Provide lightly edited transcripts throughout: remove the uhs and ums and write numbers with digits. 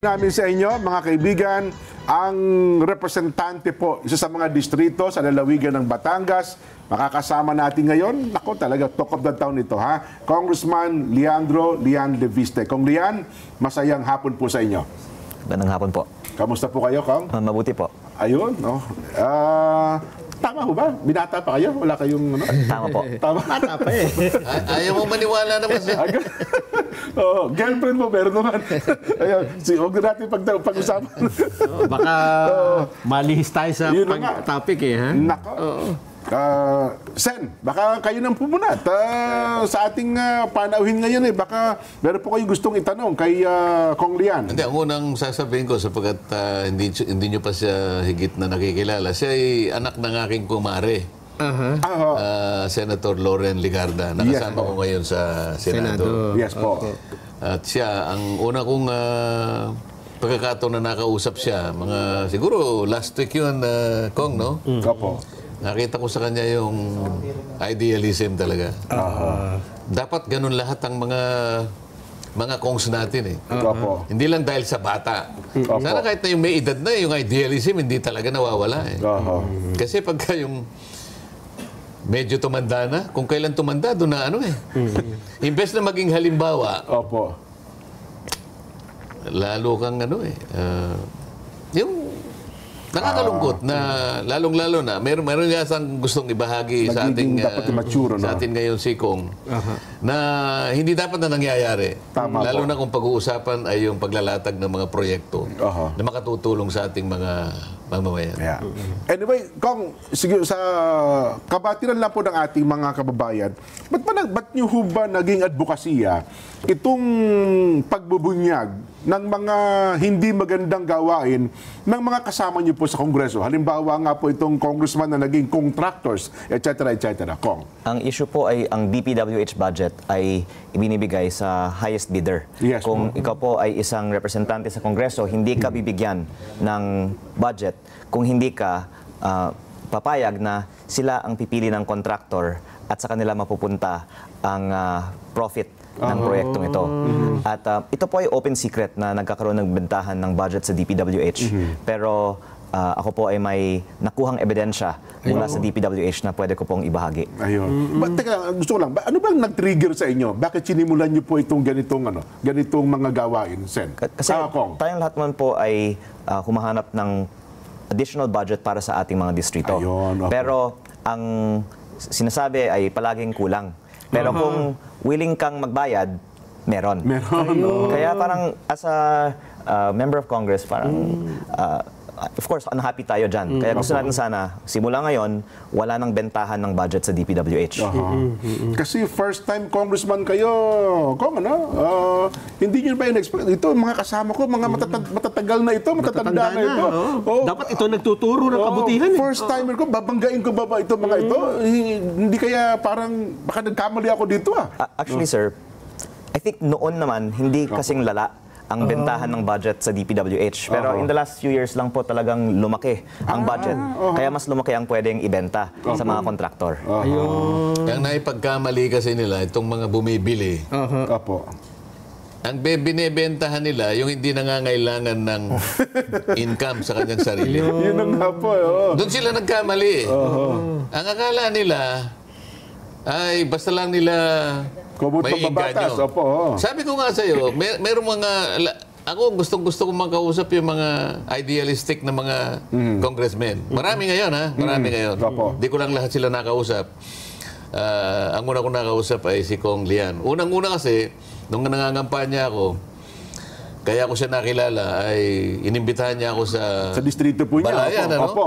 Namin sa inyo, mga kaibigan, ang representante po, isa sa mga distrito sa lalawigan ng Batangas, makakasama natin ngayon, ako talaga, talk of the town ito, ha? Congressman Leandro Lian Leviste. Kong Lian, masayang hapon po sa inyo. Magandang hapon po. Kamusta po kayo, Kong? Mabuti po. Ayun, no? Tama po ba? Binata pa kayo? Wala kayong... Ano? Tama po. Tama. Bata pa eh. Ayaw mo maniwala naman sa... Oh, girlfriend mo, meron naman. Ayun, huwag na natin pag-usapan. Baka malihis tayo sa Yun na nga. topic eh. Ha? Nako. Sen, baka kayo nang pumunat sa ating panauhin ngayon eh. Baka meron po kayong gustong itanong kay Kong Lian. Hindi, ang unang sasabihin ko sapagkat hindi nyo pa siya higit na nakikilala. Siya ay anak ng aking kumare. Senator Loren Ligarda. Nakasama ko ngayon sa Senado. Yes po. At siya, ang una kong pagkakataon na nakausap siya, mga siguro last week yun, Kong, no? Opo. Nakita ko sa kanya yung idealism talaga. Dapat ganun lahat ang mga kongs natin eh. Opo. Hindi lang dahil sa bata. Sana kahit na yung may edad na, yung idealism hindi talaga nawawala eh. Kasi pagka yung medyo tumanda na, kung kailan tumanda, doon na ano eh. Imbes na maging halimbawa, Opo. lalo kang ano eh. Yung nakakalungkot na lalong-lalo na meron nga sang gustong ibahagi sa ating dapat mature, no? sa atin ngayon si Kong na hindi dapat na nangyayari. Tama lalo po. na kung pag-uusapan ay yung paglalatag ng mga proyekto na makatutulong sa ating mga mamamayan. Yeah. Anyway, Kong, sige, sa kabatiran lang po ng ating mga kababayan, ba't nyo ho ba naging advokasya itong pagbubunyag ng mga hindi magandang gawain ng mga kasama nyo po sa Kongreso? Halimbawa nga po itong congressman na naging contractors, etc. etc. Kong. Ang issue po ay ang DPWH budget ay ibinibigay sa highest bidder. Yes, Kung ikaw po ay isang representante sa Kongreso, hindi ka bibigyan ng budget kung hindi ka papayag na sila ang pipili ng contractor at sa kanila mapupunta ang profit ng proyektong ito. At ito po ay open secret na nagkakaroon ng bentahan ng budget sa DPWH. Pero ako po ay may nakuhang ebidensya mula sa DPWH na pwede ko pong ibahagi. Ayun. Teka, gusto ko lang, ano bang nag-trigger sa inyo? Bakit sinimulan nyo po itong ganitong mga gawain, Sen? Kasi Kong. tayong lahat naman po ay humahanap ng additional budget para sa ating mga distrito. Ayun, okay. Pero ang sinasabi ay palaging kulang. Pero kung willing kang magbayad, meron. Kaya parang as a member of Congress, parang of course, unhappy tayo dyan. Kaya gusto natin sana, simula ngayon, wala nang bentahan ng budget sa DPWH. Kasi first time congressman kayo, Kong, ano? Hindi nyo ba in-expect? Ito, mga kasama ko, mga matatagal na ito, matatanda na ito. Dapat ito nagtuturo ng kabutihan eh. First timer ko, babanggain ko ba ito mga ito? Hindi kaya parang, baka nagkamali ako dito Actually, sir, I think noon naman, hindi kasing lala ang bentahan ng budget sa DPWH. Pero in the last few years lang po talagang lumaki ang budget. Kaya mas lumaki ang pwedeng ibenta sa mga kontraktor. Ang naipagkamali kasi nila, itong mga bumibili, Opo. ang binibentahan nila, yung hindi nangangailangan ng income sa kanyang sarili. Yun ang nga po. Doon sila nagkamali. Ang akala nila ay basta lang nila may Mababatas, inganyo. opo. Sabi ko nga sa'yo, merong mga... Ako gustong-gusto kong makausap yung mga idealistic na mga congressmen. Marami ngayon, ha? Marami ngayon. Di ko lang lahat sila nakausap. Ang una kong nakausap ay si Kong Lian. Unang-una kasi, nung nangangampanya ako, kaya ko siya nakilala, ay inimbitahan niya ako sa distrito po niya. Balayan, ano? Opo.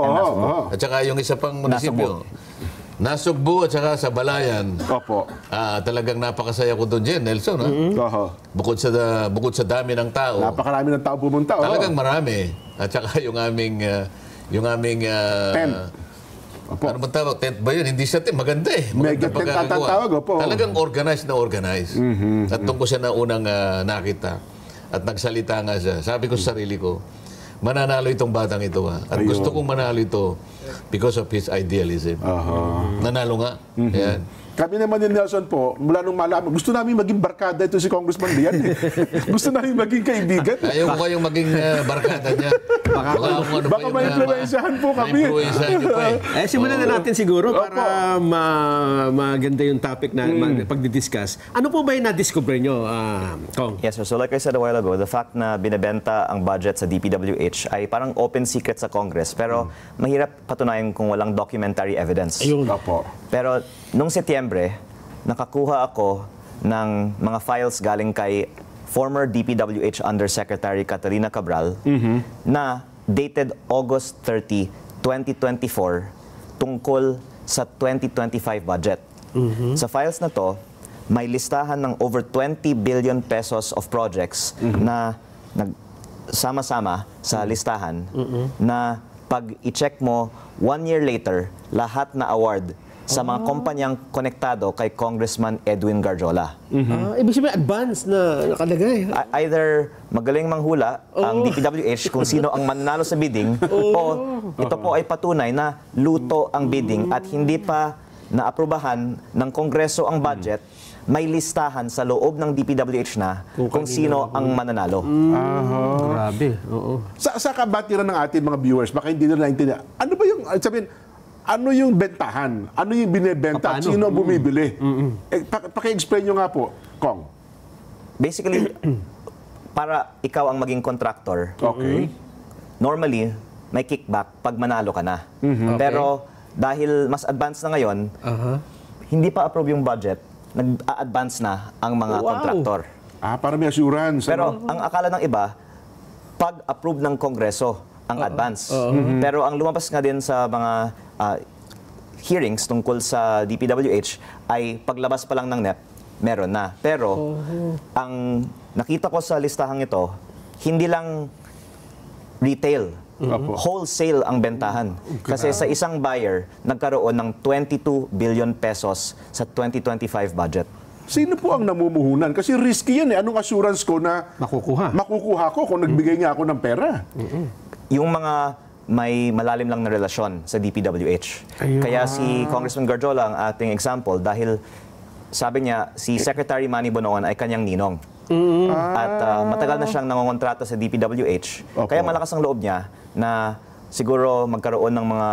At saka yung isa pang munisipyo. Nasugbu at saka sa Balayan. Opo. Talagang napakasaya ko doon dyan, Nelson. Bukod sa dami ng tao. Napakarami ng tao pumunta. Talagang marami. At saka yung aming tent. Ano bang tawag? Tent ba yun? Hindi siya tent. Maganda eh. Mega tent tatawag. Talagang organized na organized. At doon ko siya na unang nakita. At nagsalita nga siya. Sabi ko sa sarili ko, mananalo itong batang ito. At gusto kong manalo ito because of his idealism. Nanalo nga. Yan. Kami naman ni Nelson po, mula nung malaman, gusto namin maging barkada ito si Congressman Lian. Gusto namin maging kaibigan. Ayaw ko kayong maging barkada niya. Baka ma-influensyahan po kami. Ma-influensyahan niyo pa eh. Simulan na natin siguro para maganda yung topic na pagdidiscuss. Ano po ba yung na-discover nyo, Kong? Yes, sir. So like I said a while ago, the fact na binebenta ang budget sa DPWH ay parang open secret sa Congress. Pero mahirap patunayan kung walang documentary evidence. Ayun. Opo. Pero nung Setyembre, nakakuha ako ng mga files galing kay former DPWH Undersecretary Catalina Cabral na dated August 30, 2024 tungkol sa 2025 budget. Sa files na to, may listahan ng over 20 billion pesos of projects na nagsama-sama sa listahan na pag i-check mo 1 year later, lahat na award sa mga kumpanyang konektado kay Congressman Edwin Garjola. Ibig sabihin, advance na nakalagay. Either magaling manghula ang DPWH kung sino ang mananalo sa bidding o ito po ay patunay na luto ang bidding at hindi pa naaprubahan ng Kongreso ang budget, may listahan sa loob ng DPWH na kung sino ang mananalo. Grabe. Oo. Sa kabatiran ng ating mga viewers, baka hindi nila naintindihan. Ano ba yung, sabihin, ano yung bentahan? Ano yung binebenta? At Paano? sino ang bumibili? Paki-explain nyo nga po, Kong. Basically, para ikaw ang maging contractor, Okay. normally, may kickback pag manalo ka na. Pero dahil mas advanced na ngayon, hindi pa approve yung budget, nag-a-advance na ang mga contractor. Para may assurance. Pero ang akala ng iba, pag approve ng Kongreso ang advance. Pero ang lumabas nga din sa mga hearings tungkol sa DPWH ay paglabas pa lang ng NEP, meron na. Pero ang nakita ko sa listahang ito, hindi lang retail, wholesale ang bentahan. Kasi sa isang buyer, nagkaroon ng 22 billion pesos sa 2025 budget. Sino po ang namumuhunan? Kasi risky yan eh. Anong assurance ko na makukuha ko kung nagbigay nga ako ng pera? Yung mga may malalim lang na relasyon sa DPWH. Kaya si Congressman Garjola ang ating example dahil sabi niya, si Secretary Manny Bonoan ay kanyang ninong. At matagal na siyang nangongontrata sa DPWH. Kaya malakas ang loob niya na siguro magkaroon ng mga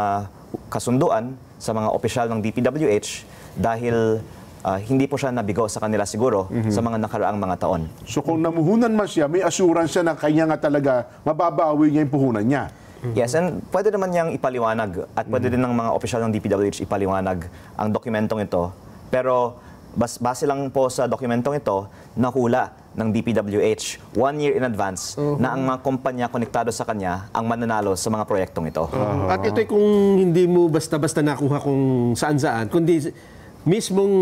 kasunduan sa mga opisyal ng DPWH dahil hindi po siya nabigo sa kanila siguro sa mga nakaraang mga taon. So kung namuhunan man siya, may assurance siya na kanya nga talaga mababawi niya yung puhunan niya. Yes, and pwede naman niyang ipaliwanag at pwede din ng mga opisyal ng DPWH ipaliwanag ang dokumentong ito. Pero base lang po sa dokumentong ito, nahula ng DPWH 1 year in advance na ang mga kumpanya konektado sa kanya ang mananalo sa mga proyektong ito. At ito'y kung hindi mo basta-basta nakuha kung saan-saan, kundi mismong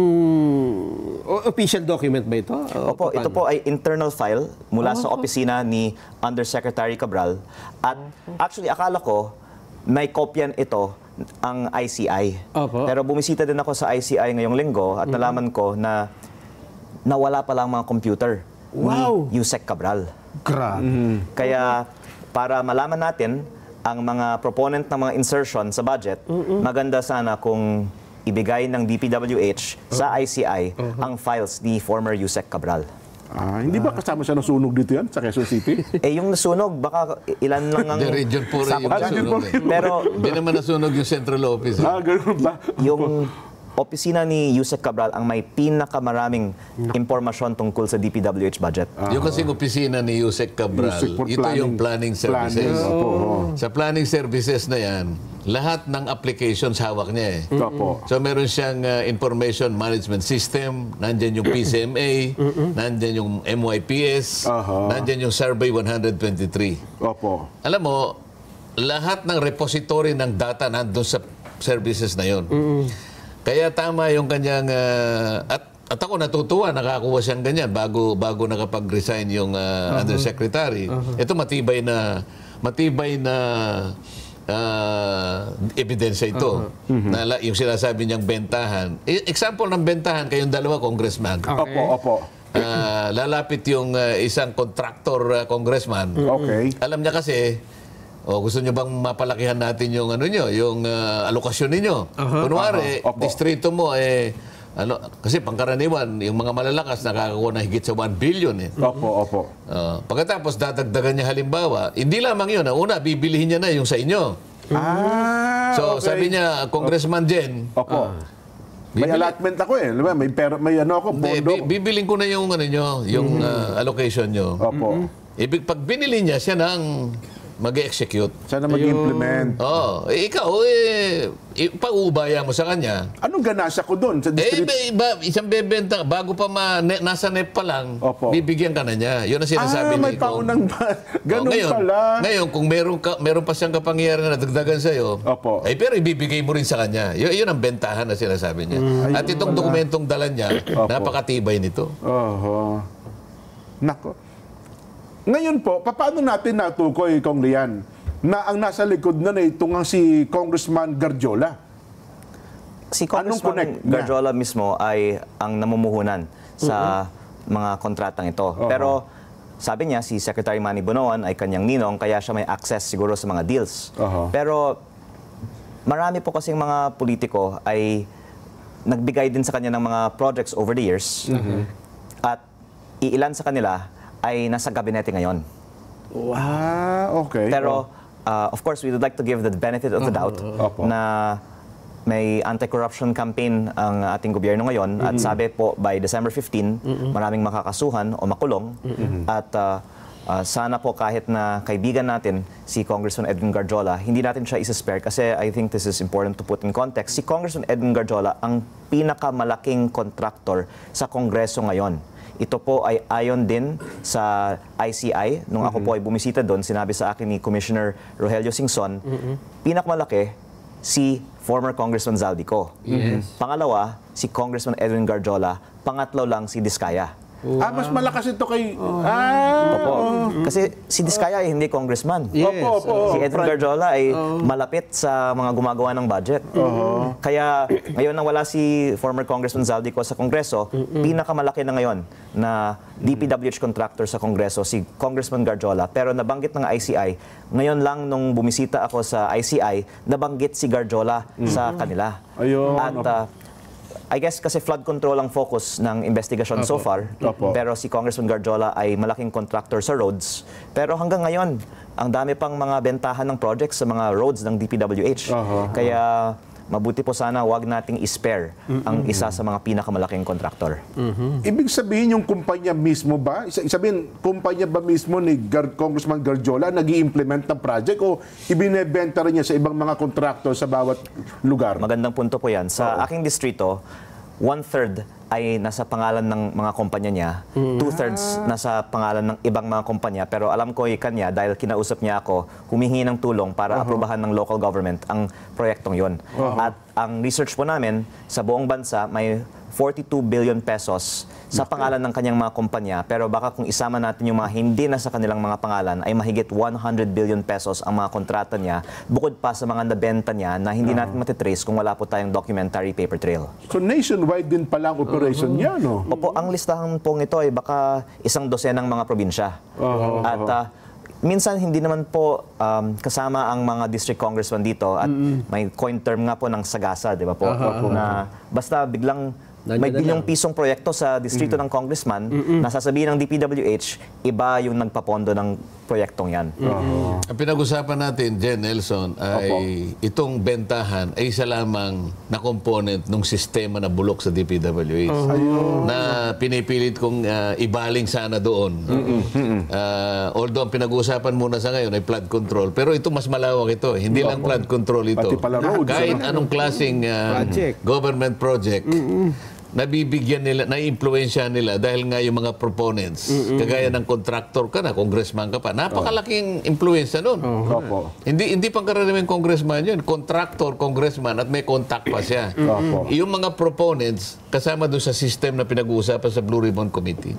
official document ba ito? Opo, ito po ay internal file mula sa opisina ni Undersecretary Cabral. At actually, akala ko may kopyan ito ang ICI. Pero bumisita din ako sa ICI ngayong linggo at nalaman ko na nawala pala ang mga computer ni Yusek Cabral. Grabe. Kaya para malaman natin ang mga proponent ng mga insertion sa budget, maganda sana kung ibigay ng DPWH sa ICI ang files ni former Yusek Cabral. Hindi ba kasama siya ng sunog dito yan sa Quezon City? Yung nasunog, baka ilan lang ang The region po rin yung nasunog. Pero hindi naman nasunog yung central office. Ganun ba? yung opisina ni Yusek Cabral ang may pinakamaraming impormasyon tungkol sa DPWH budget. Yung kasing opisina ni Yusek Cabral, ito yung planning services. Sa planning services na yan, lahat ng applications hawak niya eh. So meron siyang information management system, nandyan yung PCMA, nandyan yung MYPS, nandyan yung Survey 123. Alam mo, lahat ng repository ng data nandun sa services na yon. Kaya tama yung kanyang at ako natutuwa nakakuha siyang ganyan bago nakapag-resign yung undersecretary. Ito matibay na ebidensya ito. Na yung sinasabi niyang bentahan. Example ng bentahan kayong dalawa congressman. Lalapit yung isang contractor congressman. Alam niya kasi gusto niyo bang mapalakihan natin yung yung alokasyon ninyo? Kunwari, distrito mo kasi pangkaraniwan, yung mga malalakas nakakakuha ng higit sa 1 billion eh. Opo. Pagkatapos dadagdagan niya halimbawa, hindi lamang yun. Una, bibilihin niya na yung sa inyo. So okay. sabi niya, Congressman Jen, Opo. May allotment ako eh. May ano ako, pondo. bibiling ko na yung yung allocation niyo. Opo. Pag binili niya, siya nang mag-execute. Sana mag-implement. Ikaw, pag-uubaya mo sa kanya. Anong ganasa ko doon sa district? Isang bebenta, bago pa nasa NEP pa lang, Opo. bibigyan ka na niya. Yun ang sinasabi may ni Kong. paunang ganun pala. Ngayon, kung meron pa siyang kapangyarihan na dagdagan sa'yo, Opo. pero ibibigay mo rin sa kanya. Yun ang bentahan na sinasabi niya. At itong dokumentong dala niya, napakatibay nito. Nako. Ngayon po, paano natin natukoy, Kong Lian, na ang nasa likod na itong si Congressman Garjola? Si Anong connect Congressman niya? Garjola mismo ay ang namumuhunan sa mga kontratang ito. Pero sabi niya, si Secretary Manny Bonoan ay kanyang ninong, kaya siya may access siguro sa mga deals. Pero marami po kasing mga politiko ay nagbigay din sa kanya ng mga projects over the years. At iilan sa kanila ay nasa gabinete ngayon. Okay. Pero, of course, we would like to give the benefit of the doubt na may anti-corruption campaign ang ating gobyerno ngayon at sabi po by December 15, maraming makakasuhan o makulong at sana po kahit na kaibigan natin si Congressman Edwin Garjola, hindi natin siya isa-spare kasi I think this is important to put in context. Si Congressman Edwin Garjola ang pinakamalaking contractor sa Kongreso ngayon. Ito po ay ayon din sa ICI. Nung ako po ay bumisita doon, sinabi sa akin ni Commissioner Rogelio Singson, pinakamalaki si former Congressman Zaldico. Pangalawa, si Congressman Edwin Garjola. Pangatlo lang si Diskaya. Mas malakas ito kay... Opo. Kasi si Diskaya ay hindi congressman. Opo. Si Edwin Garjola ay malapit sa mga gumagawa ng budget. Kaya ngayon nang wala si former Congressman Zaldico sa Kongreso, pinakamalaki na ngayon na DPWH contractor sa Kongreso, si Congressman Garjola. Pero nabanggit ng ICI, ngayon lang nung bumisita ako sa ICI, nabanggit si Garjola sa kanila. At I guess kasi flood control ang focus ng investigasyon so far. Pero si Congressman Garjola ay malaking contractor sa roads. Pero hanggang ngayon, ang dami pang mga bentahan ng projects sa mga roads ng DPWH. Kaya mabuti po sana wag nating i-spare ang isa sa mga pinakamalaking kontraktor. Ibig sabihin yung kumpanya mismo ba? Sabihin, kumpanya ba mismo ni Congressman Garjola nag-i-implement ng project o ibinebenta rin niya sa ibang mga kontraktor sa bawat lugar? Magandang punto po yan. Sa aking distrito, 1/3 ay nasa pangalan ng mga kumpanya niya, 2/3 nasa pangalan ng ibang mga kumpanya. Pero alam ko kanya, dahil kinausap niya ako, humihingi ng tulong para aprubahan ng local government ang proyektong yon. At ang research po namin, sa buong bansa, may 42 billion pesos sa pangalan ng kanyang mga kumpanya. Pero baka kung isama natin yung mga hindi na sa kanilang mga pangalan, ay mahigit 100 billion pesos ang mga kontrata niya, bukod pa sa mga nabenta niya na hindi natin matitrace kung wala po tayong documentary paper trail. So nationwide din pala ang operation niya, no? Opo, ang listahan pong ito ay baka 100 ng mga probinsya. At minsan hindi naman po kasama ang mga district congressman dito at may coin term nga po ng sagasa, di ba po? Na basta biglang may bilyong pisong proyekto sa distrito ng congressman, nasasabihin ng DPWH, iba yung nagpapondo ng proyektong yan. Ang pinag-usapan natin, Jen Nelson, ay itong bentahan ay isa lamang na component ng sistema na bulok sa DPWH na pinipilit kong ibaling sana doon. Although ang pinag-usapan muna sa ngayon ay flood control, pero ito mas malawak ito. Hindi lang flood control ito. Pati pala roads. Kahit anong klaseng government project, nabibigyan nila, naiimpluwensya nila dahil nga yung mga proponents, kagaya ng contractor ka na, congressman ka pa, napakalaking impluwensya nun. Hindi pangkaraniwang congressman yun. Contractor, congressman, at may contact pa siya. Yung mga proponents, kasama doon sa system na pinag-uusapan sa Blue Ribbon Committee.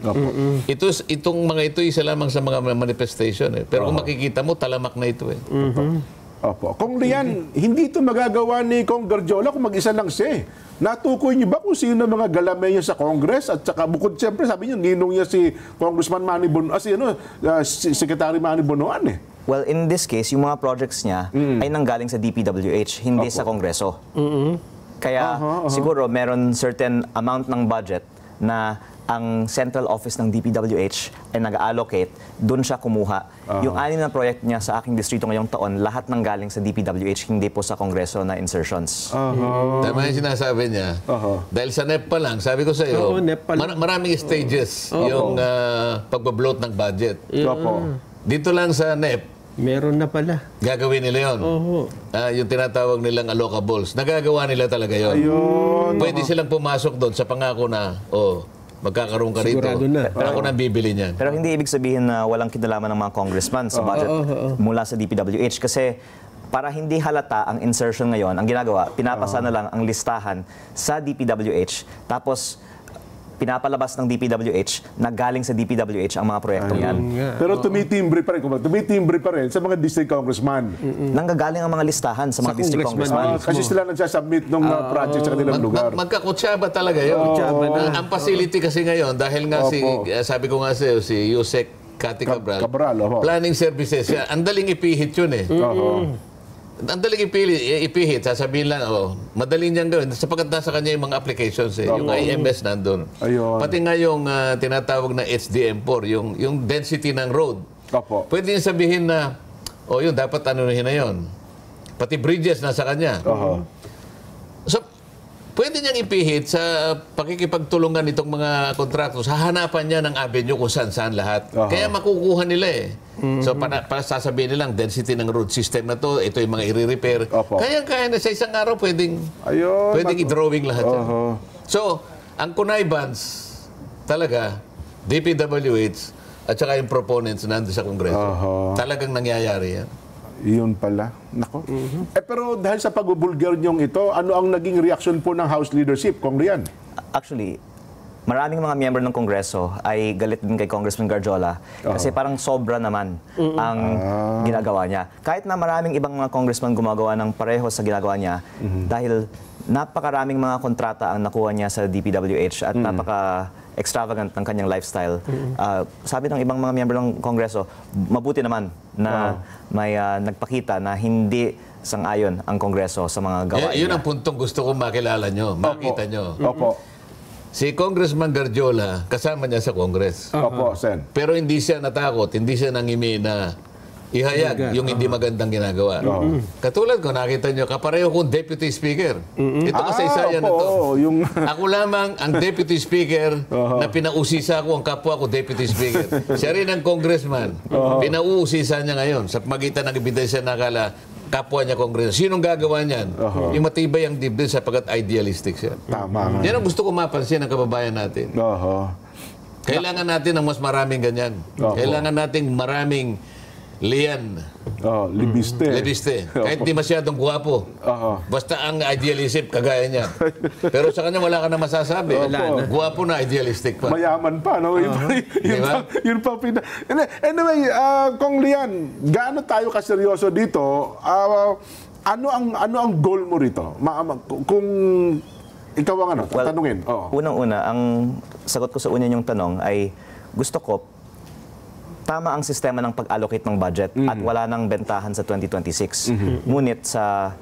Itong mga ito, isa lamang sa mga manifestation. Pero kung makikita mo, talamak na ito. Kung Lian, hindi ito magagawa ni Kong Garjola kung mag-isa lang siya. Natukoy niyo ba kung sino mga galame niya sa Congress? At saka bukod siyempre, sabi niyo, ninong niya si Congressman Manny Bonoan, si Secretary Manny Bonoan Well, in this case, yung mga projects niya ay nanggaling sa DPWH, hindi sa Kongreso. Kaya siguro meron certain amount ng budget na ang central office ng DPWH ay nag-allocate, doon siya kumuha. Yung 6 na project niya sa aking distrito ngayong taon, lahat ng galing sa DPWH, hindi po sa Kongreso na insertions. Tama yung sinasabi niya. Dahil sa NEP pa lang, sabi ko sa iyo, Oo, NEP pa lang. maraming stages yung pagbabloat ng budget. Dito lang sa NEP, Meron na pala. gagawin nila yun. Yung tinatawag nilang allocables. Nagagawa nila talaga yun. Pwede silang pumasok doon sa pangako na, magkakaroon ka rito. Sigurado na. Ako nang bibili niyan. Pero hindi ibig sabihin na walang kinalaman ng mga congressman sa budget mula sa DPWH. Kasi para hindi halata ang insertion ngayon, ang ginagawa, pinapasa na lang ang listahan sa DPWH. Tapos pinapalabas ng DPWH na galing sa DPWH ang mga proyektong yan. Pero tumitimbre pa rin, tumitimbre pa rin sa mga district congressman. Nanggagaling ang mga listahan sa mga Sa district congressman. congressman. Kasi sila nagsasubmit ng project sa kanilang lugar. Magkakutsaba talaga yun. Ang facility kasi ngayon, dahil nga sabi ko nga sa'yo, si Yusek Cathy Cabral, planning services, ang daling ipihit yun eh. Ang daling ipihit, sasabihin lang, madaling niyang gawin, sapagkat nasa kanya yung mga applications yung IMS nandun. Pati nga yung tinatawag na HDM4, yung density ng road. Pwede niya sabihin na, yun, dapat anuhin na yun. Pati bridges nasa kanya. So, pwede niyang ipihit sa pakikipagtulungan nitong mga kontraktos, hahanapan niya ng avenue kung saan lahat. Kaya makukuha nila eh. So, para sasabihin nilang density ng road system na to, ito yung mga i-repair. Kaya na sa isang araw pwedeng i-drawing lahat yan. So, ang connivance talaga, DPWH at saka yung proponents nandun sa Kongreso, talagang nangyayari yan. Iyon pala. Nako. Pero dahil sa pagbubulgar niyong ito, ano ang naging reaksyon po ng House leadership, Kong Rian? Actually, maraming mga miyembro ng Kongreso ay galit din kay Congressman Garjola kasi parang sobra naman ang ginagawa niya. Kahit na maraming ibang mga congressman gumagawa ng pareho sa ginagawa niya dahil napakaraming mga kontrata ang nakuha niya sa DPWH at napaka-extravagant ng kanyang lifestyle. Sabi ng ibang mga miyembro ng Kongreso, mabuti naman na may nagpakita na hindi sang-ayon ang Kongreso sa mga gawain Yun niya. ang puntong gusto kong makilala nyo, makita nyo. Opo. Si Congressman Garjola, kasama niya sa Congress. Opo, Sen. Pero hindi siya natakot, hindi siya nangimi na ihayag yung hindi magandang ginagawa. Katulad ko, nakita nyo, kapareho kong Deputy Speaker. Ito kasaysayan na to. Ako lamang ang Deputy Speaker na pinausisa ko ang kapwa ko Deputy Speaker. Siya rin ang Congressman. Pinauusisa niya ngayon sa pagitan ng ebidensya na akala kapwa niya Congressman. Sinong gagawa niyan? Yung matibay ang dibdib sapagkat idealistic siya. Tama. Yan ang gusto ko mapansin ng kababayan natin. Kailangan natin ng mas maraming ganyan. Kailangan nating maraming Lian. Libiste. Kahit di masyadong guwapo. Basta ang idealistic, kagaya niya. Pero sa kanya wala ka na masasabi. Guwapo na, idealistic pa. Mayaman pa, no? Yun pa Anyway, Kong Lian, gaano tayo kaseryoso dito? Ano ang goal mo rito? Kung ikaw ang tatanungin. Unang-una, ang sagot ko sa una niyong tanong ay gusto ko tama ang sistema ng pag-allocate ng budget at wala nang bentahan sa 2026. Ngunit sa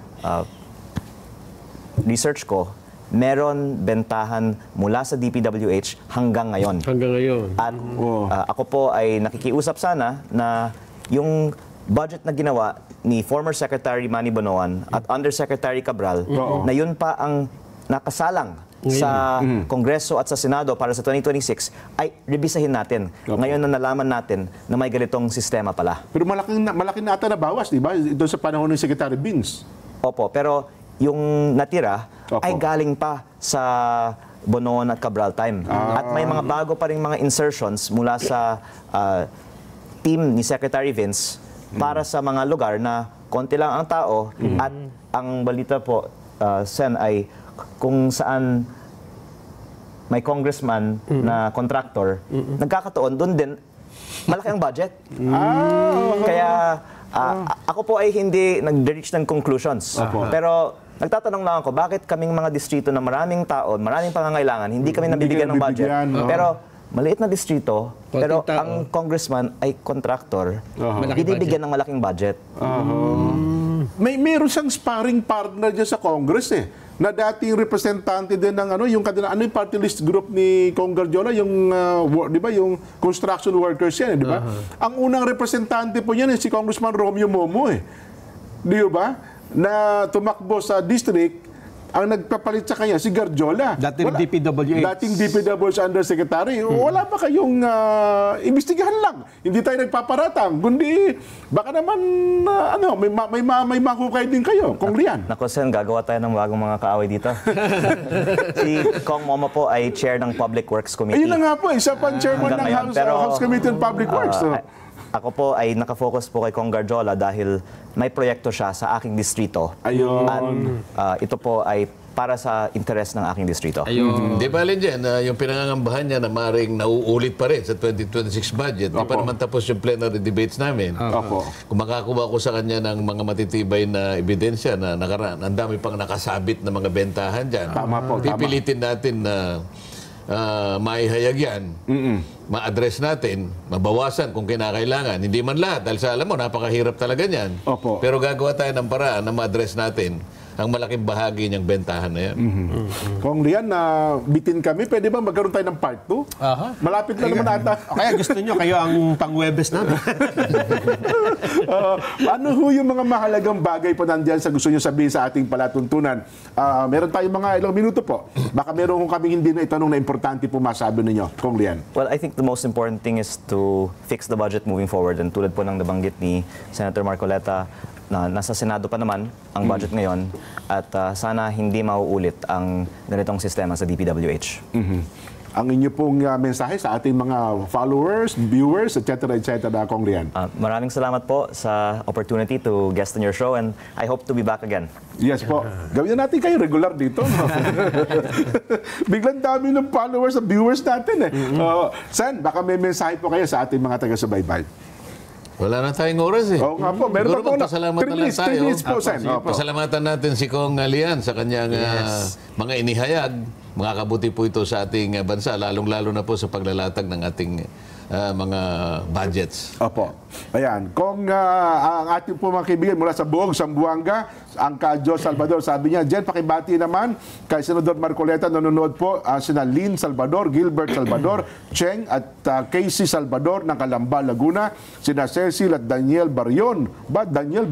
research ko, meron bentahan mula sa DPWH hanggang ngayon. At ako po ay nakikiusap sana na yung budget na ginawa ni former Secretary Manny Bonoan at Undersecretary Cabral, na yun pa ang nakasalang sa Kongreso at sa Senado para sa 2026 ay rebisahin natin. Ngayon na nalaman natin na may ganitong sistema pala. Pero malaki na ata na bawas, di ba? Ito sa panahon ng Secretary Binns. Opo, pero yung natira ay galing pa sa Bonoan at Cabral time. At may mga bago pa rin mga insertions mula sa team ni Secretary Vince para sa mga lugar na konti lang ang tao at ang balita po, Sen, ay kung saan may congressman na contractor, nagkakataon, doon din, malaki ang budget. Kaya ako po ay hindi nag-reach ng conclusions. Pero nagtatanong lang ako, bakit kaming mga distrito na maraming tao, maraming pangangailangan, hindi kami nabibigyan ng budget. Pero maliit na distrito, pero ang congressman ay contractor, binibigyan ng malaking budget. meron siyang sparring partner dyan sa Congress na dating representante din ng yung yung party list group ni Kong Garjola, yung di ba yung construction workers yan, di ba? Ang unang representante po niyan si Congressman Romeo Momo di ba? Na tumakbo sa district. Ang nagpapalit sa kanya, si Garjola. Dating DPWH. Dating DPWH Undersecretary. Wala ba kayong imbestigahan lang? Hindi tayo nagpaparatang. Kundi, baka naman, may mahukay din kayo, Kong Rian. Naku, Sen, gagawa tayo ng bagong mga kaaway dito. Si Kong Momo po ay chair ng Public Works Committee. Ayun na nga po, isa pang chairman ng House Committee on Public Works. Ako po ay nakafocus po kay Kong Garjola dahil may proyekto siya sa aking distrito. Ayun. At ito po ay para sa interes ng aking distrito. Di ba, Linjen, yung pinangangambahan niya na maring nauulit pa rin sa 2026 budget. Di pa naman tapos yung plenary debates namin. Opo. Kung makakuha ko sa kanya ng mga matitibay na ebidensya na nakaraan, ang dami pang nakasabit na mga bentahan dyan. Tama po, tama. Pipilitin natin na maihayag yan, ma-address natin, mabawasan kung kinakailangan. Hindi man lahat, dahil sa alam mo, napakahirap talaga niyan. Opo. Pero gagawa tayo ng paraan na ma-address natin ang malaking bahagi niyang bentahan na yan. Kong Rian, bitin kami. Pwede ba magkaroon tayo ng part 2? Malapit na naman ata. Kaya gusto nyo, kayo ang pang-Webes namin. Ano ho yung mga mahalagang bagay po nandiyan sa gusto nyo sabihin sa ating palatuntunan? Meron tayong mga ilang minuto po. Baka meron kung kaming hindi na itanong na importante po masabi ninyo, Kong Rian. Well, I think the most important thing is to fix the budget moving forward. And tulad po ng nabanggit ni Senator Marcoleta, na nasa Senado pa naman ang budget ngayon at sana hindi mauulit ang ganitong sistema sa DPWH. Ang inyo pong mensahe sa ating mga followers, viewers, etc. Kong Rian. Maraming salamat po sa opportunity to guest on your show and I hope to be back again. Yes po. Gawin na natin kayo regular dito. No? Biglang dami ng followers at viewers natin Sen, baka may mensahe po kayo sa ating mga taga-subaybay. Wala na tayong oras Oo nga po. Meron Siguro pa po magpasalamat na lang 3 tayo. minutes po, Sen. Opo. Pasalamatan natin si Kong Lian sa kanyang mga inihayag. Makakabuti po ito sa ating bansa, lalong-lalo na po sa paglalatag ng ating mga budgets. Opo. Ayan. Kung ang ating po mga kaibigan mula sa buong Zamboanga, ang Kadyo Salvador, sabi niya, Jen, pakibati naman kay Senador Marcoleta, nanonood po sina Lynn Salvador, Gilbert Salvador, Cheng at Casey Salvador ng Calamba, Laguna, sina Cecil at Daniel Barion. Daniel